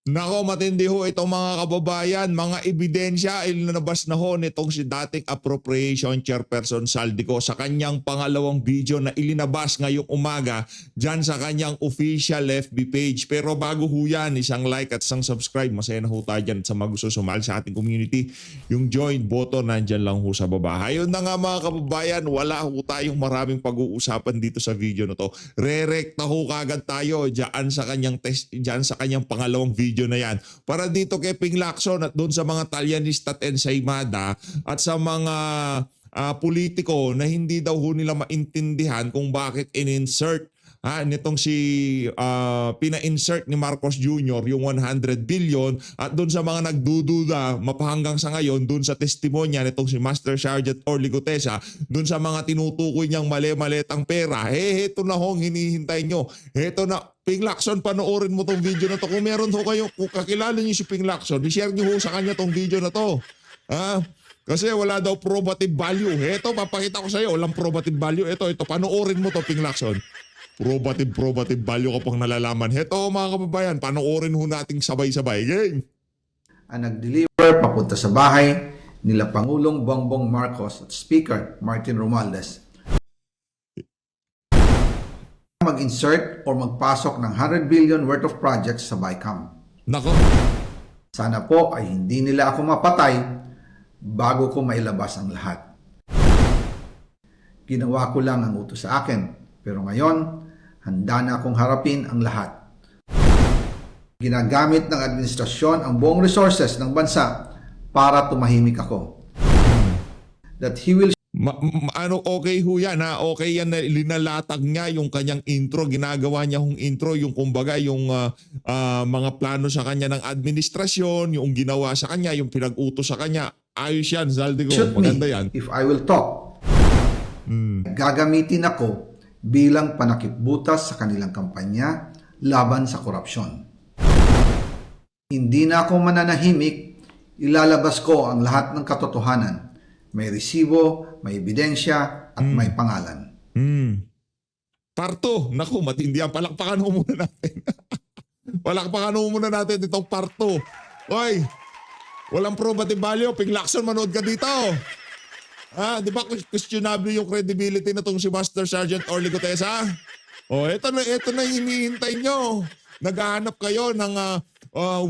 Nako, matindi ho itong mga kababayan, mga ebidensya ilinabas na ho nitong si dating appropriation chairperson Saldico sa kanyang pangalawang video na ilinabas ngayong umaga dyan sa kanyang official FB page. Pero bago ho yan, isang like at isang subscribe. Masaya na ho tayo dyan sa mga gusto sumali sa ating community. Yung join button nandyan lang ho sa baba. Ayun na nga mga kababayan, wala ho tayong maraming pag-uusapan dito sa video na to. Re-recta ho kagad tayo dyan sa kanyang dyan sa kanyang pangalawang video na yan. Para dito kay Ping Lacson at doon sa mga Talyanista at Ensaymada at sa mga politiko na hindi daw ho nila maintindihan kung bakit in-insert nitong si pina-insert ni Marcos Jr. yung 100 billion at doon sa mga nagdududa mapahanggang sa ngayon doon sa testimonya nitong si Master Sergeant Orly Gutesa doon sa mga tinutukoy niyang mali-malitang pera. Heto na hong hinihintay nyo. Heto na. Ping Lacson, panoorin mo tong video na to. Kung meron ho kayo, kung kakilala niyo si Ping Lacson, i-share niyo ho sa kanya tong video na to. Kasi wala daw probative value. Heto, papakita ko sa iyo, walang probative value. Ito, panoorin mo to, Ping Lacson. Probative value ka pang nalalaman. Heto mga kababayan, panoorin ho nating sabay-sabay. Game! Ang nag-deliver papunta sa bahay nila Pangulong Bongbong Marcos at Speaker Martin Romualdez mag-insert or magpasok ng 100 billion worth of projects sa BICAM. Nako. Sana po ay hindi nila ako mapatay bago ko mailabas ang lahat. Ginawa ko lang ang utos sa akin, pero ngayon, handa na akong harapin ang lahat. Ginagamit ng administrasyon ang buong resources ng bansa para tumahimik ako. That he will Okay ho yan ha. Okay yan na linalatag niya yung kanyang intro. Ginagawa niya yung intro, yung kumbaga yung mga plano sa kanya ng administrasyon, yung ginawa sa kanya, yung pinag-utos sa kanya. Ayos yan, Zaldico. shoot Maganda me yan. if I will talk. Gagamitin ako bilang panakipbutas sa kanilang kampanya laban sa korupsyon. Hindi na ako mananahimik, ilalabas ko ang lahat ng katotohanan. May resibo, may ebidensya, at may pangalan. Parto. Naku, matindi yan. Palakpakan ho muna natin. Palakpakan ho muna natin itong parto. Oy, walang probative value. Ping Lacson, manood ka dito. Di ba questionable yung credibility na tong si Master Sergeant Orly Gutesa? Ito na yung hinihintay nyo. Naghahanap kayo ng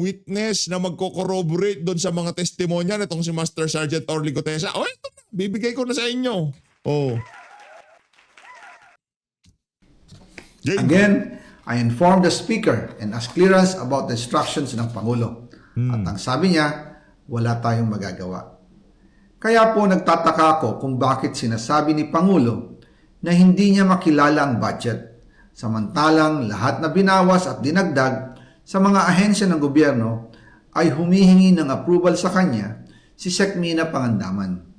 witness na magko-corroborate doon sa mga testimonya nitong si Master Sergeant Orly Gutesa. Ito na. Bibigay ko na sa inyo. Again, I informed the Speaker and asked clearance about the instructions ng Pangulo. At ang sabi niya, wala tayong magagawa. Kaya po nagtataka ako kung bakit sinasabi ni Pangulo na hindi niya makilala ang budget. Samantalang lahat na binawas at dinagdag sa mga ahensya ng gobyerno ay humihingi ng approval sa kanya si Sec Mina Pangandaman.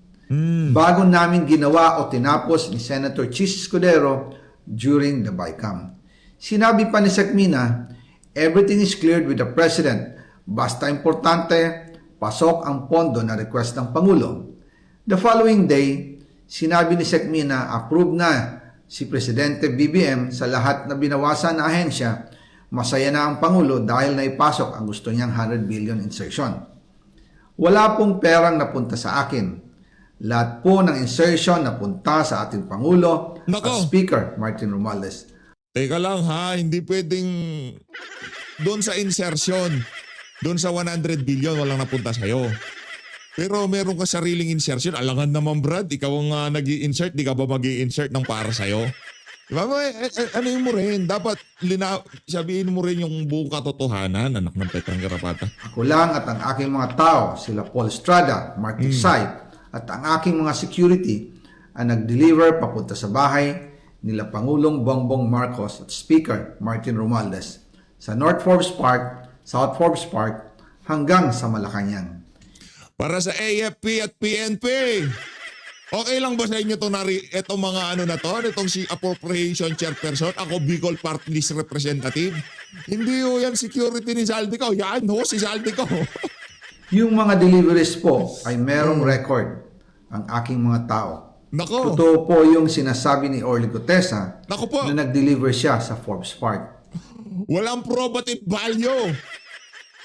Bago namin ginawa o tinapos ni Senator Chis Escudero during the BICAM. Sinabi pa ni Sec Mina, everything is cleared with the President. Basta importante, pasok ang pondo na request ng Pangulo. The following day, sinabi ni Sec Mina, approve na si Presidente BBM sa lahat na binawasan na ahensya. Masaya na ang Pangulo dahil naipasok ang gusto niyang 100 billion insertion. Wala pong perang napunta sa akin. Lahat po ng insertion napunta sa ating Pangulo at Speaker Martin Romualdez. Teka lang ha, hindi pwedeng doon sa insertion, doon sa 100 billion walang napunta sa'yo. Pero meron ka sariling insertion. Alangan naman Brad, ikaw ang nag-i-insert, di ka ba mag-i-insert ng para sa'yo? Diba? Ano mo rin, dapat sabihin mo rin yung buong katotohanan, anak ng Petrang Garapata. Ako lang at ang aking mga tao, sila Paul Estrada, Mark Tiksay, at ang aking mga security ang nag-deliver papunta sa bahay nila Pangulong Bongbong Marcos at Speaker Martin Romualdez sa North Forbes Park, South Forbes Park hanggang sa Malacanang. Para sa AFP at PNP, okay lang ba sa inyo itong mga na to? Itong si Appropriation Chairperson, ako Bicol Party List Representative. Hindi ho yan security ni Zaldico. Yan ho si Zaldico. Yung mga deliveries po ay merong record ang aking mga tao. Nako. Totoo po yung sinasabi ni Orly Gutesa Nako po. na nag-deliver siya sa Forbes Park. Walang probative value.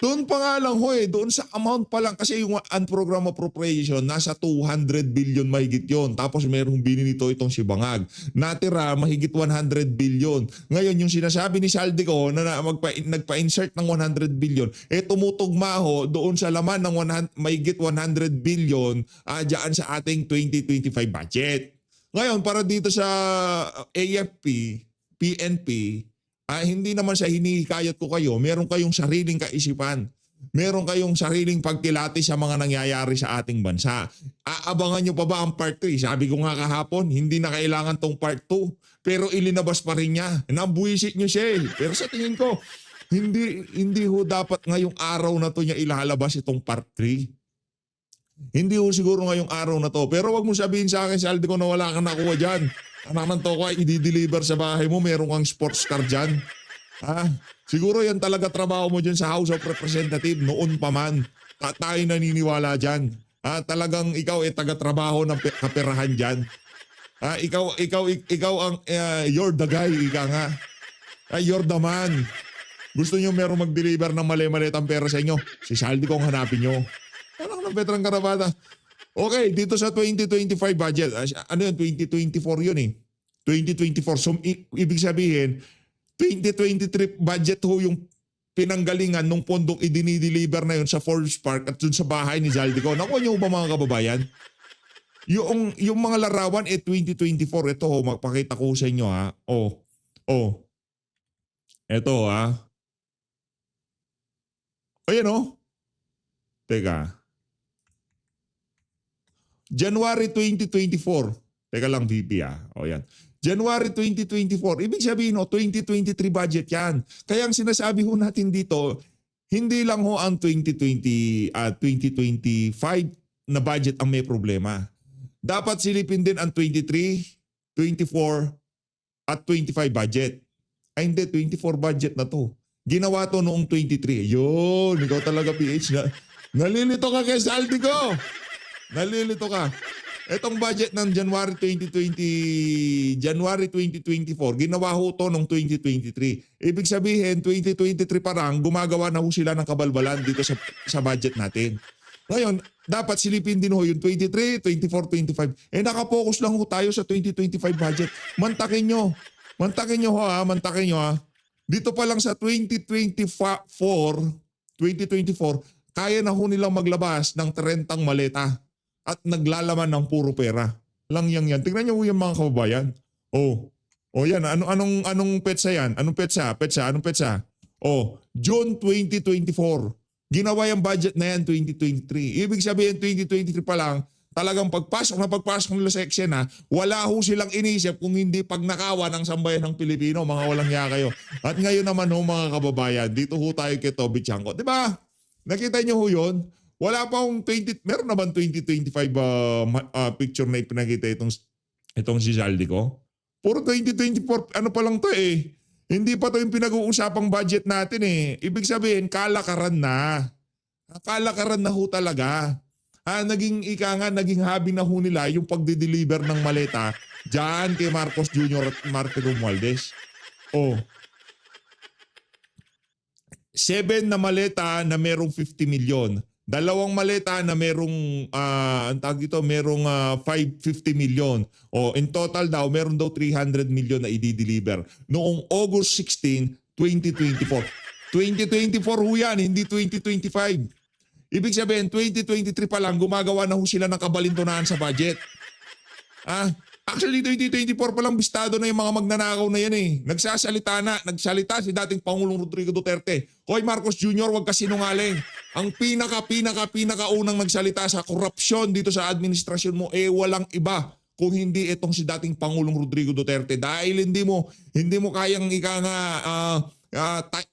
Doon pa nga lang ho doon sa amount pa lang kasi yung unprogrammed appropriation nasa 200 billion mahigit yon. Tapos merong binili itong si Bangag. Natira mahigit 100 billion. Ngayon yung sinasabi ni Saldico na nagpa-insert ng 100 billion, tumutugma ho doon sa laman ng mahigit 100 billion diyan sa ating 2025 budget. Ngayon para dito sa AFP, PNP, hindi naman sa hinihikayat ko kayo, meron kayong sariling kaisipan. Meron kayong sariling pagkilati sa mga nangyayari sa ating bansa. Aabangan nyo pa ba ang part 3? Sabi ko nga kahapon, hindi na kailangan tong part 2. Pero ilinabas pa rin niya. Nabuisit nyo siya Pero sa tingin ko, hindi ho dapat ngayong araw na to niya ilalabas itong part 3. Hindi ho siguro ngayong araw na to. Pero wag mo sabihin sa akin, Saldi ko na wala kang nakuha dyan. Anak ng toko ay i-deliver sa bahay mo, meron kang sports car dyan. Siguro yan talaga trabaho mo dyan sa House of Representatives noon pa man. Tayo naniniwala dyan. Talagang ikaw taga-trabaho ng kaperahan dyan. Ikaw ang you're the guy, ika nga. You're the man. Gusto nyo meron mag-deliver ng mali-malitang pera sa inyo? Si Saldi kong hanapin nyo. Anak ng Veteran Karabata. Okay, dito sa 2025 budget, ano yun, 2024 yun 2024. So, ibig sabihin, 2023 budget ho yung pinanggalingan nung pondong idinideliver na yun sa Forbes Park at dun sa bahay ni Zaldico. Nakuha niyo ba mga kababayan? Yung mga larawan 2024, ito ho, magpakita ko sa inyo Ito Ayan Teka. January 2024. Teka lang, VP yan. January 2024. Ibig sabihin 2023 budget yan. Kaya ang sinasabi ho natin dito, hindi lang ho ang 2025 na budget ang may problema. Dapat silipin din ang 23, 24, at 25 budget. Hindi, 24 budget na to. Ginawa to noong 23. Yun, ikaw talaga PH na. Nalilito ka kay Saldi ko. Nalilito ka. Etong budget ng January 2024, ginawa ho to noong 2023. Ibig sabihin, 2023 parang gumagawa na ho sila ng kabalbalan dito sa budget natin. Ngayon, dapat silipin din ho yung 23, 24, 25. Nakapokus lang ho tayo sa 2025 budget. Mantakin nyo. Mantakin nyo Dito pa lang sa 2024, kaya na ho nilang maglabas ng 30 maleta. At naglalaman ng puro pera. Lang yan. Tingnan niyo yung mga kababayan. Yan. Anong petsa yan? Anong petsa? Anong petsa? June 2024. Ginawa yung budget na yan 2023. Ibig sabihin 2023 pa lang, talagang pagpasok nila sa eksena, wala ho silang inisip kung hindi pagnakawa ng sambayan ng Pilipino. Mga walang hiya kayo. At ngayon naman mga kababayan, dito ho tayo kay Toby Chanco. Diba? Nakita niyo ho yun? Wala pa akong meron naman 2025 picture na ipinakita itong si Zaldico. Puro 2024, ano pa lang to Hindi pa to yung pinag-uusapang budget natin Ibig sabihin, kalakaran na. Kalakaran na ho talaga. Naging hobby na ho nila yung pagde-deliver ng maleta dyan kay Marcos Jr. at Martin Romualdez. 7 na maleta na merong 50 million. 2 maleta na merong merong 550 million. In total daw meron daw 300 million na i-deliver noong August 16, 2024. 2024 ho yan, hindi 2025. Ibig sabihin 2023 pa lang gumagawa na ho sila ng kabalintunaan sa budget. Actually, 2024 pa lang bistado na yung mga magnanakaw na yan Nagsalita si dating Pangulong Rodrigo Duterte. Hoy Marcos Jr., huwag ka sinungaling. Ang pinakaunang nagsalita sa korupsyon dito sa administrasyon mo, walang iba kung hindi itong si dating Pangulong Rodrigo Duterte. Dahil hindi mo kayang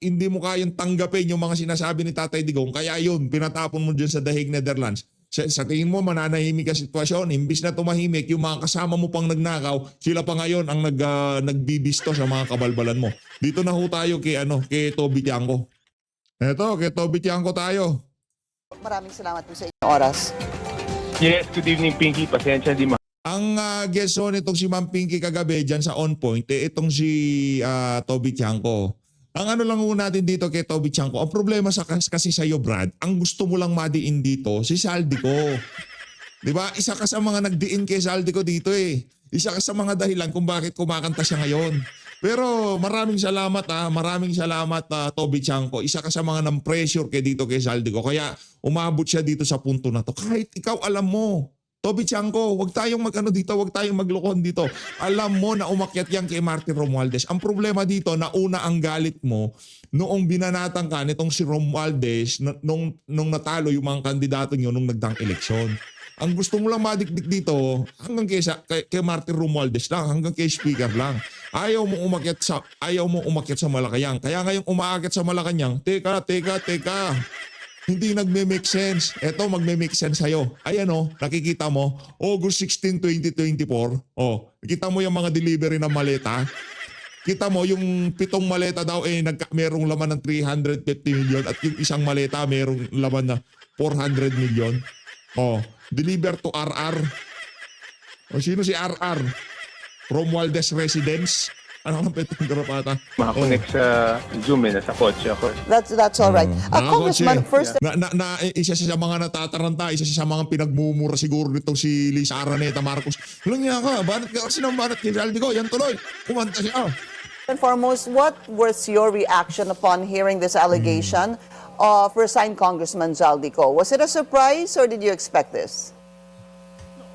hindi mo kayang tanggapin yung mga sinasabi ni Tatay Digong. Kaya yun, pinatapon mo dyan sa The Hague, Netherlands. Sa tingin mo mananahimik ang sitwasyon, imbis na tumahimik, yung mga kasama mo pang nagnakaw, sila pa ngayon ang nagbibisto sa mga kabalbalan mo. Dito na ho tayo kay Toby Tiangco. Eto, kay Toby Tiangco tayo. Maraming salamat po sa inyong oras. Yes, good evening Pinky. Pasensya di Ang guest ho nitong si Ma'am Pinky kagabi dyan sa On Point, itong si Toby Tiangco. Ang ano lang ho natin dito kay Toby Chanko, ang problema kasi sa'yo, Brad, ang gusto mo lang madiin dito, si Saldico. Di ba? Isa ka sa mga nagdiin kay Saldico dito eh. Isa ka sa mga dahilan kung bakit kumakanta siya ngayon. Pero maraming salamat Toby Chanko. Isa ka sa mga nang-pressure kay dito kay Saldico. Kaya umabot siya dito sa punto na to. Kahit ikaw alam mo, Toby Chanko, wag tayong wag tayong maglokohan dito. Alam mo na umakyat yan kay Martin Romualdez. Ang problema dito, nauna ang galit mo noong binanatan ka nitong si Romualdez nung natalo yung mga kandidato nyo nung nagdang eleksyon. Ang gusto mo lang madikdik dito, hanggang kay Martin Romualdez lang, hanggang kay Speaker lang. Ayaw mo umakyat sa Malacanang. Kaya ngayong umaakyat sa Malacanang, teka. Hindi nagme-make sense. Eto, magme-make sense sa'yo. Ayan o, nakikita mo, August 16, 2024. O, kita mo yung mga delivery ng maleta. Kita mo yung 7 maleta daw merong laman ng 350 million at yung isang maleta merong laman na 400 million. O, deliver to RR. O, sino si RR? Romualdez Residence. Ano ang petong garapata? Makakonect sa Zoom nasa kotse ako. That's all right. Congressman, first, Isa siya sa mga natataranta, isa siya sa mga pinagmumura siguro nitong si Lisa Araneta Marcos. Walang niya ka, banat ka kasi ng banat kay Saldico, yan tuloy. Kumanta siya. and foremost, what was your reaction upon hearing this allegation of resigned Congressman Zaldico? Was it a surprise or did you expect this?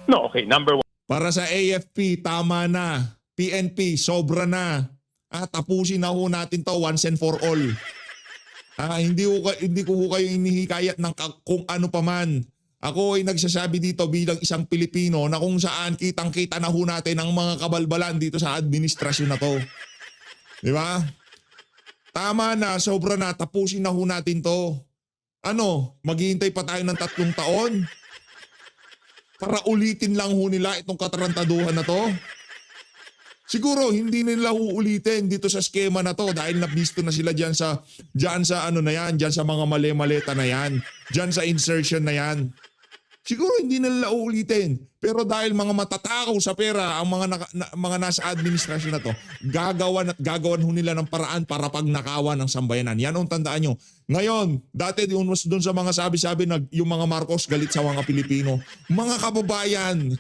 No, okay. Number one, Para sa AFP, tama na. PNP, sobra na. Tapusin na ho natin to once and for all. Hindi ko ho kayo inihikayat ng kung ano pa man. Ako ay nagsasabi dito bilang isang Pilipino na kung saan kitang-kita na ho natin ang mga kabalbalan dito sa administrasyon na to. Di ba? Tama na, sobra na, tapusin na ho natin to. Maghihintay pa tayo ng 3 taon? Para ulitin lang ho nila itong katarantaduhan na to? Siguro hindi nila uulitin dito sa skema na to dahil nabisto na sila diyan sa mga mali-maleta na yan, diyan sa insertion na yan. Siguro hindi nila uulitin. Pero dahil mga matatakaw sa pera ang mga nasa administrasyon na to, gagawan ho nila ng paraan para pagnakawan ng sambayanan. Yan ang tandaan nyo. Ngayon, dati doon sa mga sabi-sabi na yung mga Marcos galit sa mga Pilipino. Mga kababayan,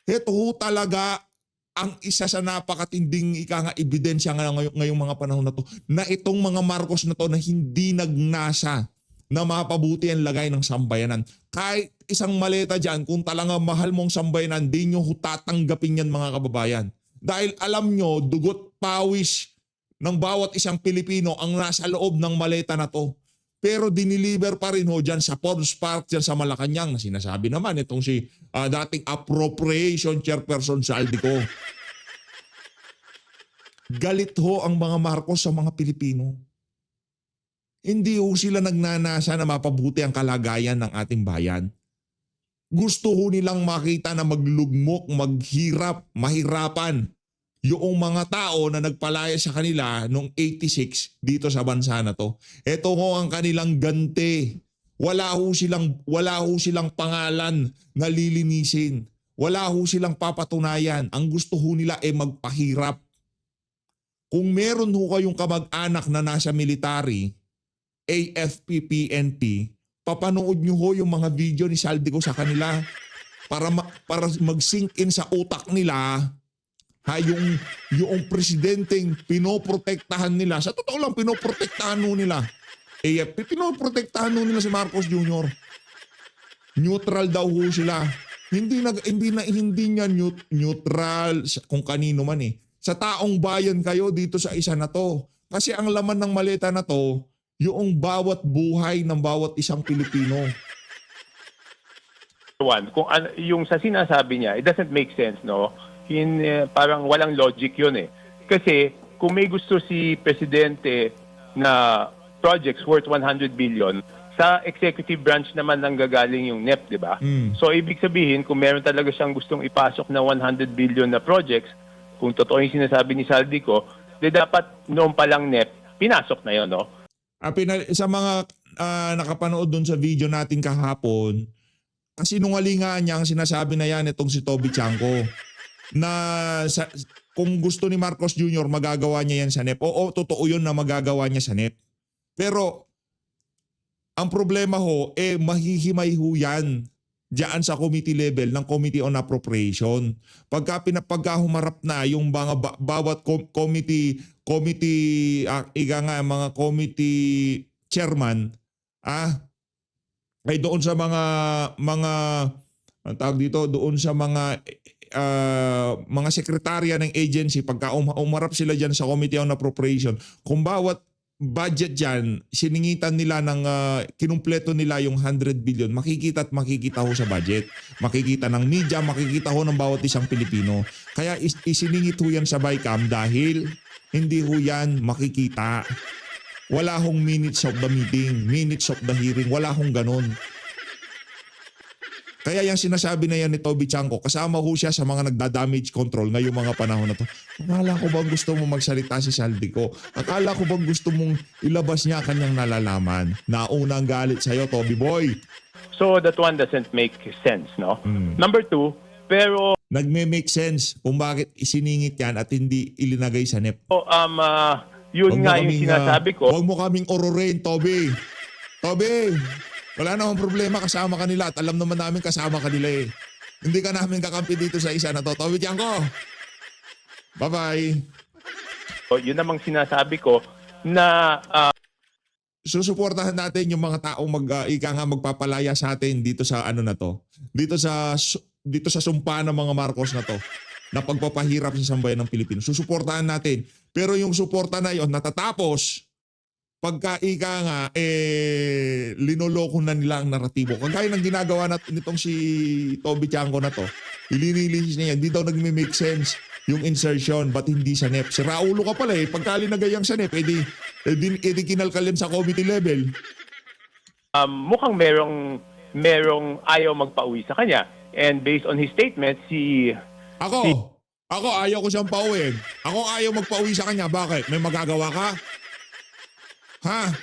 ito ho talaga ang isa sa napakatinding ebidensya ngayong mga panahon na to na itong mga Marcos na to na hindi nagnasa na mapabuti ang lagay ng sambayanan. Kahit isang maleta dyan, kung talagang mahal mong sambayanan, di nyo tatanggapin yan mga kababayan. Dahil alam nyo, dugot pawis ng bawat isang Pilipino ang nasa loob ng maleta na to. Pero diniliver pa rin ho dyan sa Forbes Park, dyan sa Malacanang na sinasabi naman itong si dating appropriation chairperson Saldico. Galit ho ang mga Marcos sa mga Pilipino. Hindi ho sila nagnanasa na mapabuti ang kalagayan ng ating bayan. Gusto ho nilang makita na maglugmok, maghirap, mahirapan yung mga tao na nagpalaya sa kanila noong 86 dito sa bansa na to. Ito ho ang kanilang ganti. Wala ho silang pangalan na lilinisin. Wala ho silang papatunayan. Ang gusto ho nila ay magpahirap. Kung meron ho kayong kamag-anak na nasa military, AFP, PNP, papanood nyo ho yung mga video ni Saldico sa kanila para mag-sink in sa utak nila yung presidenteng pinoprotektahan nila. Sa totoo lang, pinoprotektahan ho nila. AFP, pinoprotektahan ho nila si Marcos Jr. Neutral daw ho sila. Hindi niya neutral kung kanino man eh. Sa taong bayan kayo dito sa isa na to. Kasi ang laman ng maleta na to, yung bawat buhay ng bawat isang Pilipino. one, kung yung sa sinasabi niya, it doesn't make sense, no? Parang walang logic yun eh. Kasi kung may gusto si Presidente na projects worth 100 billion, sa executive branch naman nanggagaling yung NEP, di ba? So ibig sabihin, kung meron talaga siyang gustong ipasok na 100 billion na projects, kung totoo yung sinasabi ni Saldico, dapat noon pa lang NEP, pinasok na yun, no? Sa mga nakapanood dun sa video natin kahapon, kasinungalingan niya ang sinasabi na yan itong si Toby Chanko na kung gusto ni Marcos Jr. magagawa niya yan sa NEP. Oo, totoo yun na magagawa niya sa NEP. Pero ang problema ho, mahihimay ho yan diyan sa committee level ng Committee on Appropriation. Pagka humarap na yung mga bawat committee mga committee chairman, ay doon sa ang tawag dito, doon sa mga sekretarya ng agency, pagka umarap sila dyan sa Committee on Appropriation, kung bawat budget dyan, siningitan nila ng kinumpleto nila yung 100 billion, makikita ho sa budget. Makikita ng media, makikita ho ng bawat isang Pilipino. Kaya isiningit ho yan sa BICAM dahil hindi ho yan makikita. Wala hong minutes of the meeting, minutes of the hearing, wala hong ganun. Kaya yung sinasabi na yan ni Toby Chanco, kasama ho siya sa mga nagda-damage control ngayong mga panahon na to. Akala ko bang gusto mong magsalita si Saldico? Akala ko bang gusto mong ilabas niya kanyang nalalaman? Naunang galit sa'yo, Toby Boy. So that one doesn't make sense, no? Number two, pero Nagme-make sense kung bakit isiningit yan at hindi ilinagay sa NEP. yun nga yung sinasabi ko. Huwag mo kaming ororain, Toby. Toby, wala namang problema, kasama ka nila at alam naman namin kasama ka nila eh. Hindi ka namin kakampi dito sa isa na to. Toby Chanco. Bye-bye. Yun namang sinasabi ko na Susuportahan natin yung mga taong magpapalaya sa atin dito sa ano na to. Dito sa sumpa ng mga Marcos na to. Na pagpapahirap sa sambayan ng Pilipinas. Susuportahan natin. Pero yung suporta na yon natatapos pagka linoloko na nila ang naratibo. Kagaya ng ginagawa nitong si Toby Chanco na to. Ilinilis niya yan. Hindi daw nagme-make sense yung insertion. Ba't hindi sa NEP? Si Raulo ka pala eh. Pagka linagayang sa NEP, edi kinalkalin sa committee level. mukhang merong ayaw magpauwi sa kanya. And based on his statement, Ako, ayaw ko siyang pauwiin. Ako ayaw magpauwi sa kanya. Bakit? May magagawa ka? Ha?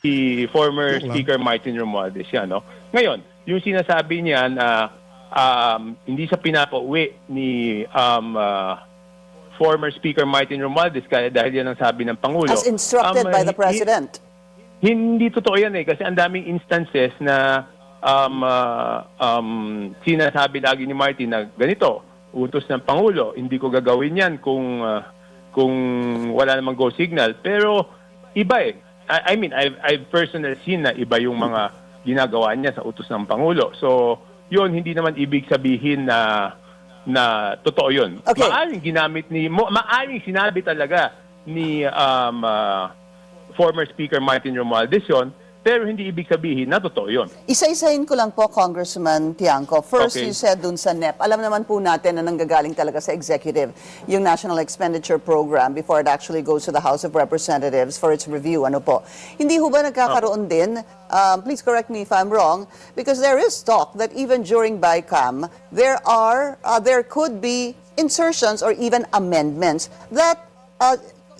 si former Joke lang. Speaker Martin Romualdez yan, no? Ngayon, yung sinasabi niya na hindi sa pinapauwi ni former Speaker Martin Romualdez dahil yan ang sabi ng Pangulo. As instructed by the President. Hindi totoo yan eh kasi ang daming instances na sinasabi lagi ni Martin na ganito, utos ng Pangulo, hindi ko gagawin yan kung wala namang go signal. Pero iba eh. I mean, I've personally seen na iba yung mga ginagawa niya sa utos ng Pangulo. So, yun, hindi naman ibig sabihin na totoo yun. Okay. Maaring sinabi talaga ni former Speaker Martin Romualdez yun, pero hindi ibig sabihin na totoo yun. Isa-isahin ko lang po, Congressman Tiangco. First, Okay. you said dun sa NEP. Alam naman po natin na nanggagaling talaga sa executive yung National Expenditure Program before it actually goes to the House of Representatives for its review. Ano po? Hindi ho ba nagkakaroon din, please correct me if I'm wrong, because there is talk that even during BICAM, there could be insertions or even amendments that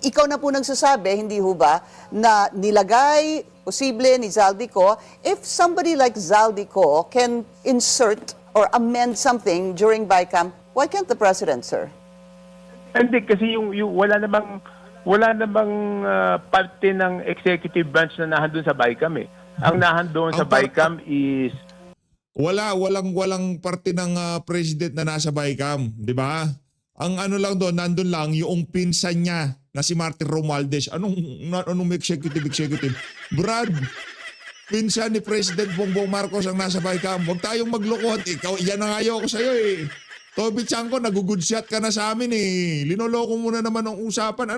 ikaw na po nagsasabi, hindi ho ba, na nilagay posible ni Zaldico. If somebody like Zaldico can insert or amend something during BICAM, why can't the President, sir? Hindi, kasi yung wala namang parte ng executive branch na nahandun sa BICAM eh. Ang nahandun sa BICAM is Walang parte ng president na nasa BICAM, di ba? Ang ano lang doon, nandun lang yung pinsan niya na si Martin Romualdez. Anong executive? Brad, pinsan ni President Bongbong Marcos ang nasa BICAM. Huwag tayong maglokohan. Ikaw, yan ang ayaw ko sa'yo eh. Toby Chanco, nag-good-shot ka na sa amin eh. Linoloko mo na naman ang usapan.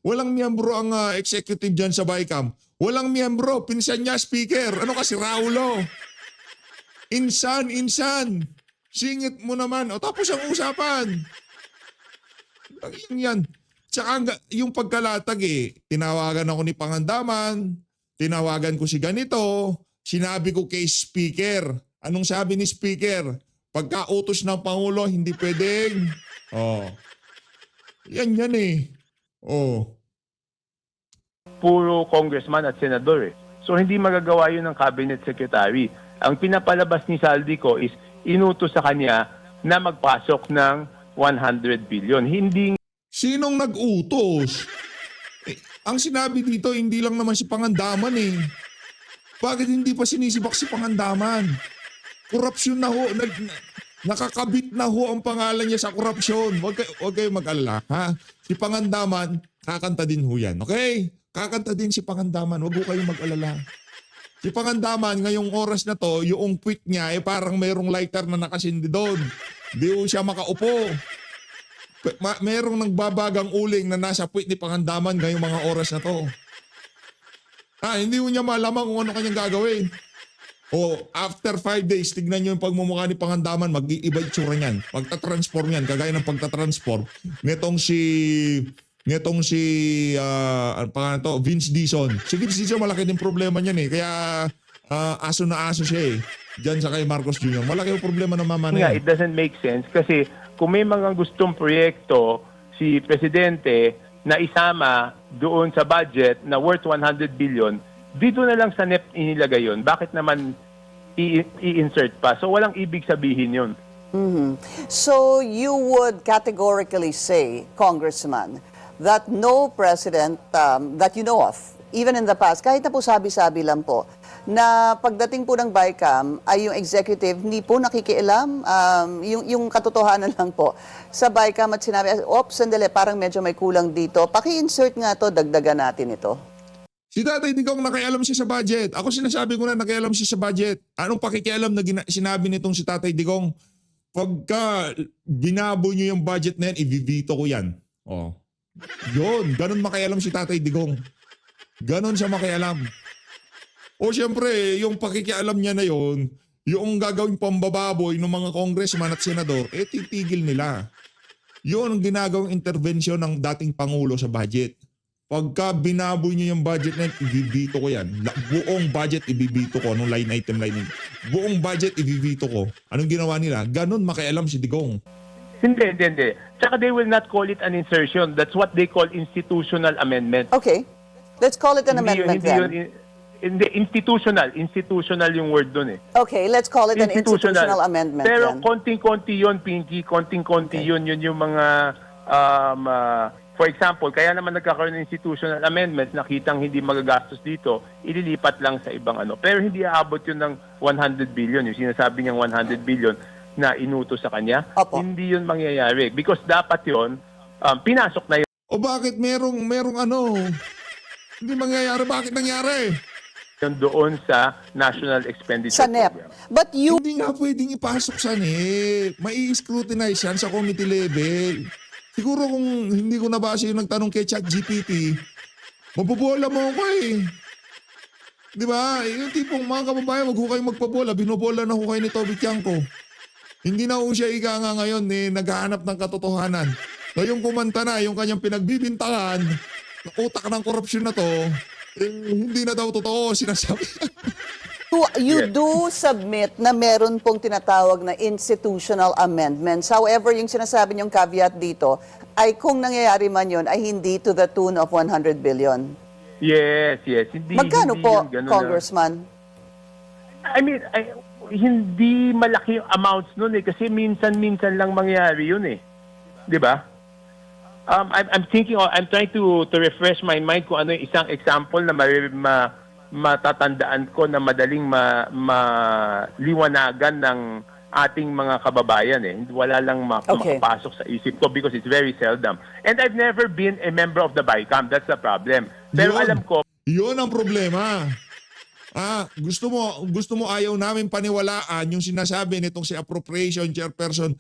Walang miyembro ang executive dyan sa BICAM. Walang miyembro. Pinsan niya, speaker. Ano kasi, Raulo? Insan. Singit mo naman. O tapos ang usapan. Yan. Tsaka yung pagkalatag eh. Tinawagan ako ni Pangandaman. Tinawagan ko si ganito. Sinabi ko kay speaker. Anong sabi ni speaker? Pagka-utos ng Pangulo, hindi pwedeng. Yan eh. puro congressman at senador eh. So hindi magagawa yun ng cabinet secretary. Ang pinapalabas ni Saldico is inutos sa kanya na magpasok ng 100 billion. Hindi Sinong nag-utos? Ang sinabi dito, hindi lang naman si Pangandaman eh. Bakit hindi pa sinisibak si Pangandaman? Korupsyon na ho. Nakakabit na ho ang pangalan niya sa korupsyon. Huwag kayo mag-alala, ha? Si Pangandaman, kakanta din ho yan, okay? Kakanta din si Pangandaman. Huwag ho kayong mag-alala. Si Pangandaman, ngayong oras na to, yung puwit niya, parang mayroong lighter na nakasindi doon. Di ho siya makaupo. Merong nagbabagang uling na nasa puwit ni Pangandaman ngayong mga oras na to. Hindi ho niya malaman kung ano kanyang gagawin. After 5 days, tignan niyo yung pagmumukha ni Pangandaman, mag-iiba itsura niyan. Pagtatransform yan, kagaya ng pagtatransform. Nitong si ano pangalan to, Vince Dizon. Si Vince Dizon, malaki din problema niyan eh. Kaya aso na aso siya eh. Diyan sa kay Marcos Jr. Malaki yung problema ng mama na it yan. doesn't make sense kasi kung may mga gustong proyekto si Presidente na isama doon sa budget na worth 100 billion, dito na lang sa NEP inilagay yun. Bakit naman i-insert pa? So walang ibig sabihin yun. So you would categorically say, Congressman, that no president that you know of, even in the past, kahit na po sabi-sabi lang po, na pagdating po ng BICAM ay yung executive hindi po nakikialam, yung katotohanan lang po sa BICAM at sinabi, sandali, parang medyo may kulang dito. Paki-insert nga to, dagdagan natin ito. Si Tatay Digong nakialam siya sa budget. Ako sinasabi ko na nakialam siya sa budget. Anong pakikialam na sinabi nitong si Tatay Digong? Pagka binabo niyo yung budget na yan, i-veto ko yan. Yun, ganun makialam si Tatay Digong. Ganun siya makialam. Siyempre, yung pakikialam niya na yun, yung gagawing pambababoy ng mga congressman at senador, titigil nila. Yun ang ginagawang intervensyon ng dating Pangulo sa budget. Pagka binaboy niyo yung budget na yun, ibibito ko yan. Buong budget ibibito ko. Anong line item. Buong budget ibibito ko. Anong ginawa nila? Ganun makialam si Digong. Hindi. Tsaka they will not call it an insertion. That's what they call institutional amendment. Okay. Let's call it an amendment then. Hindi, institutional yung word doon eh. Okay, let's call it an institutional amendment Pero then. konting-konti yun, Pinky, konting-konti yun yung mga, for example, kaya naman nagkakaroon ng institutional amendments, nakitang hindi magagastos dito, ililipat lang sa ibang ano. Pero hindi aabot yun ng 100 billion, yung sinasabi niyang 100 billion na inuto sa kanya. Opo. Hindi yun mangyayari. Because dapat yun, pinasok na yun. Bakit merong ano? Hindi mangyayari. Bakit nangyari? Yun doon sa National Expenditure Sa NEP. Program. But you Hindi nga pwedeng ipasok sa NEP. Mai-scrutinize yan sa committee level. Siguro kung hindi ko nabasa yung nagtanong kay ChatGPT, mabubola mo ako eh. Di ba? Yung tipong mga kababayan, wag ho kayong magpabola. Binobola na ho kayo ni Toby Tiangco. Hindi na ho siya ika nga ngayon naghahanap ng katotohanan. Ngayong kumanta na yung kanyang pinagbibintangan, na utak ng korupsyon na to, hindi na daw totoo sinasabi. you do submit na meron pong tinatawag na institutional amendments. However, yung sinasabi niyong caveat dito ay kung nangyayari man yun ay hindi to the tune of 100 billion. Yes. Hindi, Magkano hindi po, yun ganun Congressman? Hindi malaki yung amounts nun eh. Kasi minsan-minsan lang mangyayari yun eh. Di ba? I'm trying to refresh my mind kung ano yung isang example na matatandaan ko na madaling maliwanagan ng ating mga kababayan eh. Wala lang makapasok sa isip ko because it's very seldom. And I've never been a member of the BICAM. That's the problem. Pero Yun. alam ko, Yun ang problema. Gusto mo ayaw namin paniwalaan yung sinasabi nitong si Appropriation Chairperson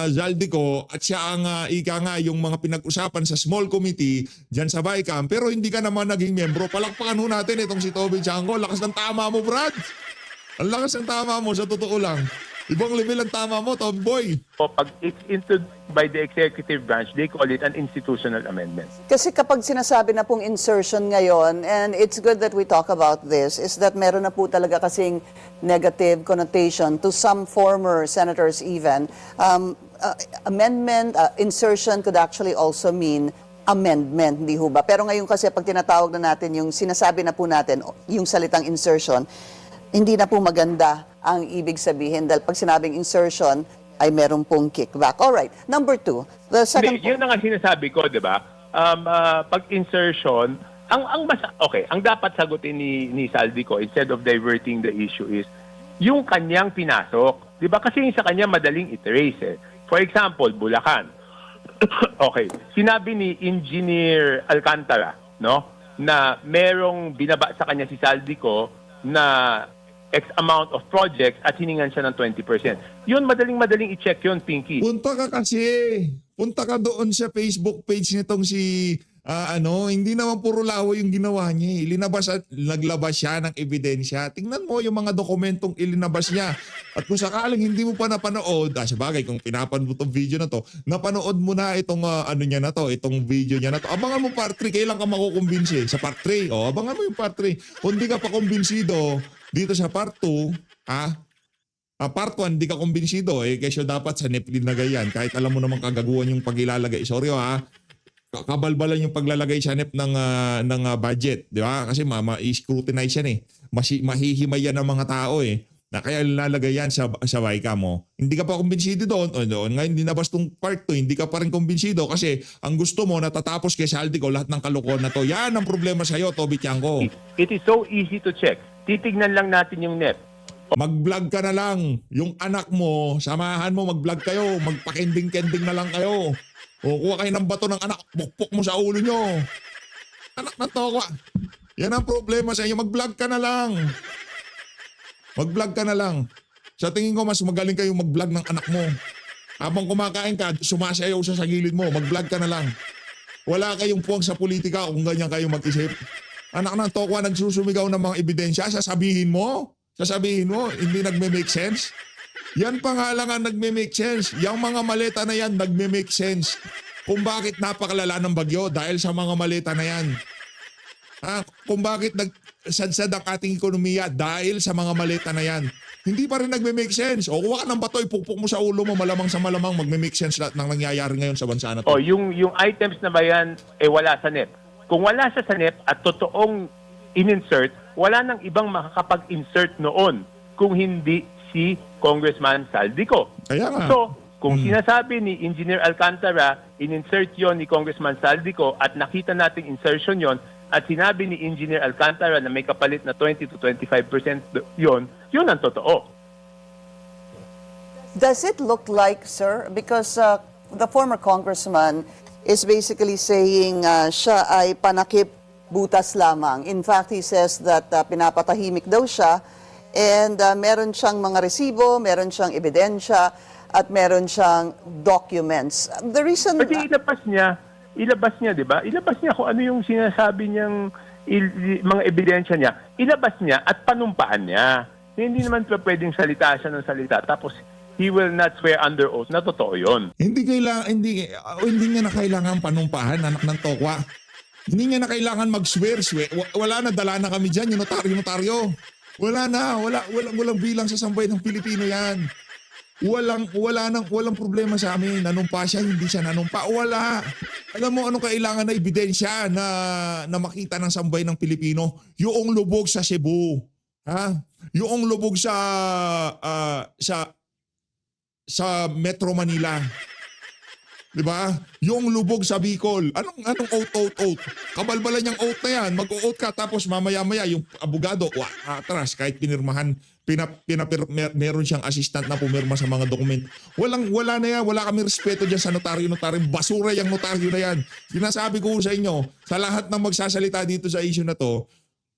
Zaldico at siya ang ika nga yung mga pinag-usapan sa small committee dyan sa BICAM pero hindi ka naman naging membro. Palakpakan ho natin itong si Toby Tiangco. Lakas ng tama mo, Brad. Ang lakas ng tama mo, sa totoo lang. Ibang level ang tama mo, Tom Boy. pag it's into by the executive branch, they call it an institutional amendment. Kasi kapag sinasabi na pong insertion ngayon, and it's good that we talk about this, is that meron na po talaga kasing negative connotation to some former senators even. Insertion could actually also mean amendment, hindi ho ba? Pero ngayon kasi pag tinatawag na natin yung sinasabi na po natin, yung salitang insertion, hindi na po maganda ang ibig sabihin. Dahil pag sinabing insertion, ay meron pong kickback. Alright, number 2, the second Hindi, yun ang sinasabi ko, di ba? Pag insertion, ang dapat sagutin ni Saldico instead of diverting the issue is yung kanyang pinasok. Di ba? Kasi yung sa kanya madaling i-trace. For example, Bulacan. Okay. Sinabi ni Engineer Alcantara, no, na merong binaba sa kanya si Saldico na X amount of projects at hiningan siya ng 20%. Yun, madaling i-check yun, Pinky. Punta ka kasi. Punta ka doon sa Facebook page nitong si hindi naman puro lawa yung ginawa niya. Ilinabas at naglabas siya ng ebidensya. Tingnan mo yung mga dokumentong ilinabas niya. At kung sakaling hindi mo pa napanood, sabagay kung pinapanood mo itong video na to, napanood mo na itong itong video niya na to. Abangan mo part 3, kailan ka makukumbinsi? Sa part 3, abangan mo yung part 3. Kung di ka pa kumbinsido, dito sa part 2, part 1, di ka kumbinsido kasi dapat sa NEP na ganyan. Kahit alam mo naman kagaguhan yung pag-ilalagay. Sorry kabalbalan yung paglalagay sa NEP ng budget, di ba? Kasi ma-scrutinize yan mahihimay yan ng mga tao na kaya lalagay yan sa WICA mo. Hindi ka pa kumbinsido doon. Ngayon dinabas tong part 2, hindi ka pa rin kumbinsido kasi ang gusto mo natatapos kay Saldico lahat ng kalokohan na to. Yan ang problema sa'yo, Toby Tiangco. It is so easy to check. Titignan lang natin yung NEP. Mag-vlog ka na lang. Yung anak mo, samahan mo, mag-vlog kayo. Magpakending-kending na lang kayo. O kuha kayo ng bato ng anak, pukpok mo sa ulo nyo. Anak na to, yan ang problema sa inyo. Mag-vlog ka na lang. Mag-vlog ka na lang. Sa tingin ko, mas magaling kayong mag-vlog ng anak mo. Habang kumakain ka, sumasayaw sa gilid mo, mag-vlog ka na lang. Wala kayong puwang sa politika kung ganyan kayo mag-isip. Anak ng tokwa, nagsusumigaw ng mga ebidensya, sasabihin mo, hindi nagme-make sense. Yan pa nga lang ang nagme-make sense. Yung mga maleta na yan, nagme-make sense. Kung bakit napakalala ng bagyo dahil sa mga maleta na yan. Kung bakit nagsadsad ang ating ekonomiya dahil sa mga maleta na yan. Hindi pa rin nagme-make sense. O kuha ka ng bato, ipukpok mo sa ulo mo, malamang sa malamang magme-make sense lahat ng nangyayari ngayon sa bansa na to. Yung items na ba yan, wala sa NEP. Kung wala sa NEP at totoong in-insert, wala nang ibang makakapag-insert noon kung hindi si Congressman Saldico. Kaya nga. So, kung sinasabi ni Engineer Alcantara, in-insert yon ni Congressman Saldico at nakita nating insertion yon at sinabi ni Engineer Alcantara na may kapalit na 20 to 25% yun ang totoo. Does it look like, sir, because the former congressman is basically saying siya ay panakip butas lamang. In fact, he says that pinapatahimik daw siya and meron siyang mga resibo, meron siyang ebidensya, at meron siyang documents. The reason... Pwede ilabas niya, di ba? Ilabas niya kung ano yung sinasabi niyang mga ebidensya niya. Ilabas niya at panumpaan niya. Hindi naman pwedeng salita siya ng salita. Tapos, he will not swear under oath na totoo yun. Hindi niya na kailangan panumpahan, anak ng tokwa. Hindi niya na kailangan mag-swear. Wala na, dala na kami dyan, yung notaryo. Walang bilang sa sambayan ng Pilipino yan. Walang problema sa amin. Nanumpa siya, hindi siya nanumpa. Wala. Alam mo anong kailangan na ebidensya na makita ng sambayan ng Pilipino? Yung lubog sa Cebu. Yung lubog sa Metro Manila. 'Di ba? Yung lubog sa Bicol. Anong oath? Kabalbalan yung oath na yan. Mag-oath ka tapos mamaya-maya yung abogado, atras kahit pinirmahan, meron siyang assistant na pumirma sa mga dokumento. Wala na yan. Wala kami respeto diyan sa notaryo. Basura yung notaryo na yan. Sinasabi ko sa inyo, sa lahat ng magsasalita dito sa issue na to,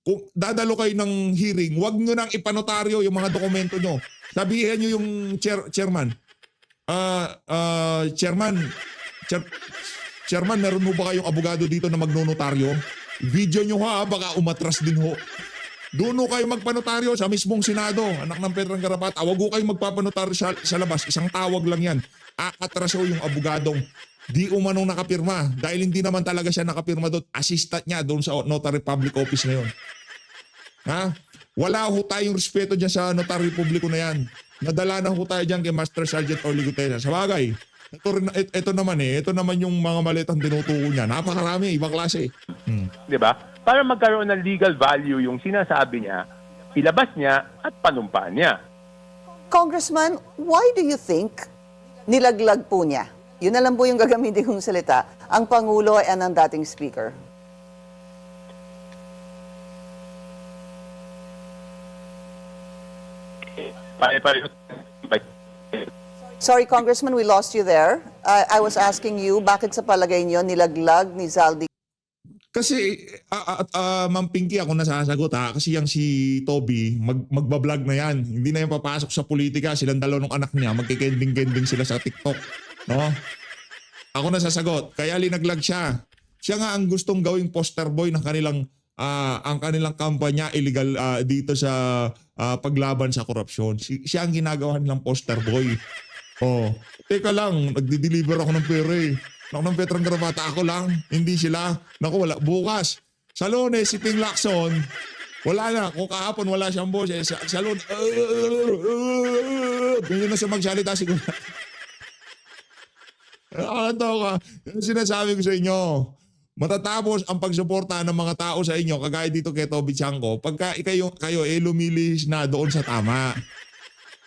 kung dadalo kayo ng hearing, wag nyo nang ipanotaryo yung mga dokumento nyo. Sabihin nyo yung chairman, Chairman, meron mo ba kayong abogado dito na magnonotaryo? Video nyo baka umatras din ho. Doon ho kayo magpanotaryo sa mismong Senado, anak ng Pedrang Garapat. Wag ho kayo magpapanotaryo sa labas. Isang tawag lang yan. Aatras ho yung abogadong di umanong nakapirma. Dahil hindi naman talaga siya nakapirma doon. Assistant niya doon sa Notary Public Office na yun. Wala ho tayong respeto dyan sa Notary Publiko na yan. Nadala na ho tayo dyan kay Master Sergeant Orly Gutierrez. Sa bagay, ito naman yung mga malitang tinutuko niya. Napakarami, ibang klase. Di ba? Para magkaroon ng legal value yung sinasabi niya, ilabas niya at panumpaan niya. Congressman, why do you think nilaglag po niya. Yun na lang po yung gagamitin kong salita. Ang Pangulo ay ang dating Speaker. Pare-pareho. Sorry, Congressman, we lost you there. I was asking you, bakit sa palagay niyo nilaglag ni Zaldi? Kasi, Ma'am Pinky, ako nasasagot ha. Kasi yung si Toby, magbablog na yan. Hindi na yan papasok sa politika. Silang dalawa ng anak niya, magkikending-kending sila sa TikTok. No? Ako nasasagot. Kaya linaglag siya. Siya nga ang gustong gawing poster boy ng kanilang ang kanilang kampanya illegal dito sa paglaban sa korupsyon. Siya ang ginagawa nilang poster boy. Oh, teka lang, nagdi-deliver ako ng pera eh. Naku ng Petrang Gravata, ako lang, hindi sila. Naku, wala. Bukas, sa Lunes, si Ping Lacson, wala na. Kung kahapon wala siyang boses. Sa Lunes, ganyan na siya magsalita siguro. Nakakatawa ka. Yung sinasabi ko sa inyo, matatapos ang pagsuporta ng mga tao sa inyo, kagaya dito kay Toby Chanco, pagka kayo lumilihis na doon sa tama.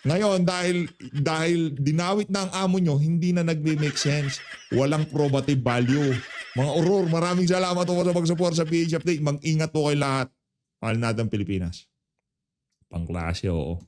Ngayon, dahil dinawit na ang amo nyo, hindi na nagme-make sense. Walang probative value. Mga uror, maraming salamat po sa pag-support sa PH Update. Mag-ingat po kayo lahat. Mahal natin Pilipinas. Pangklase, oo.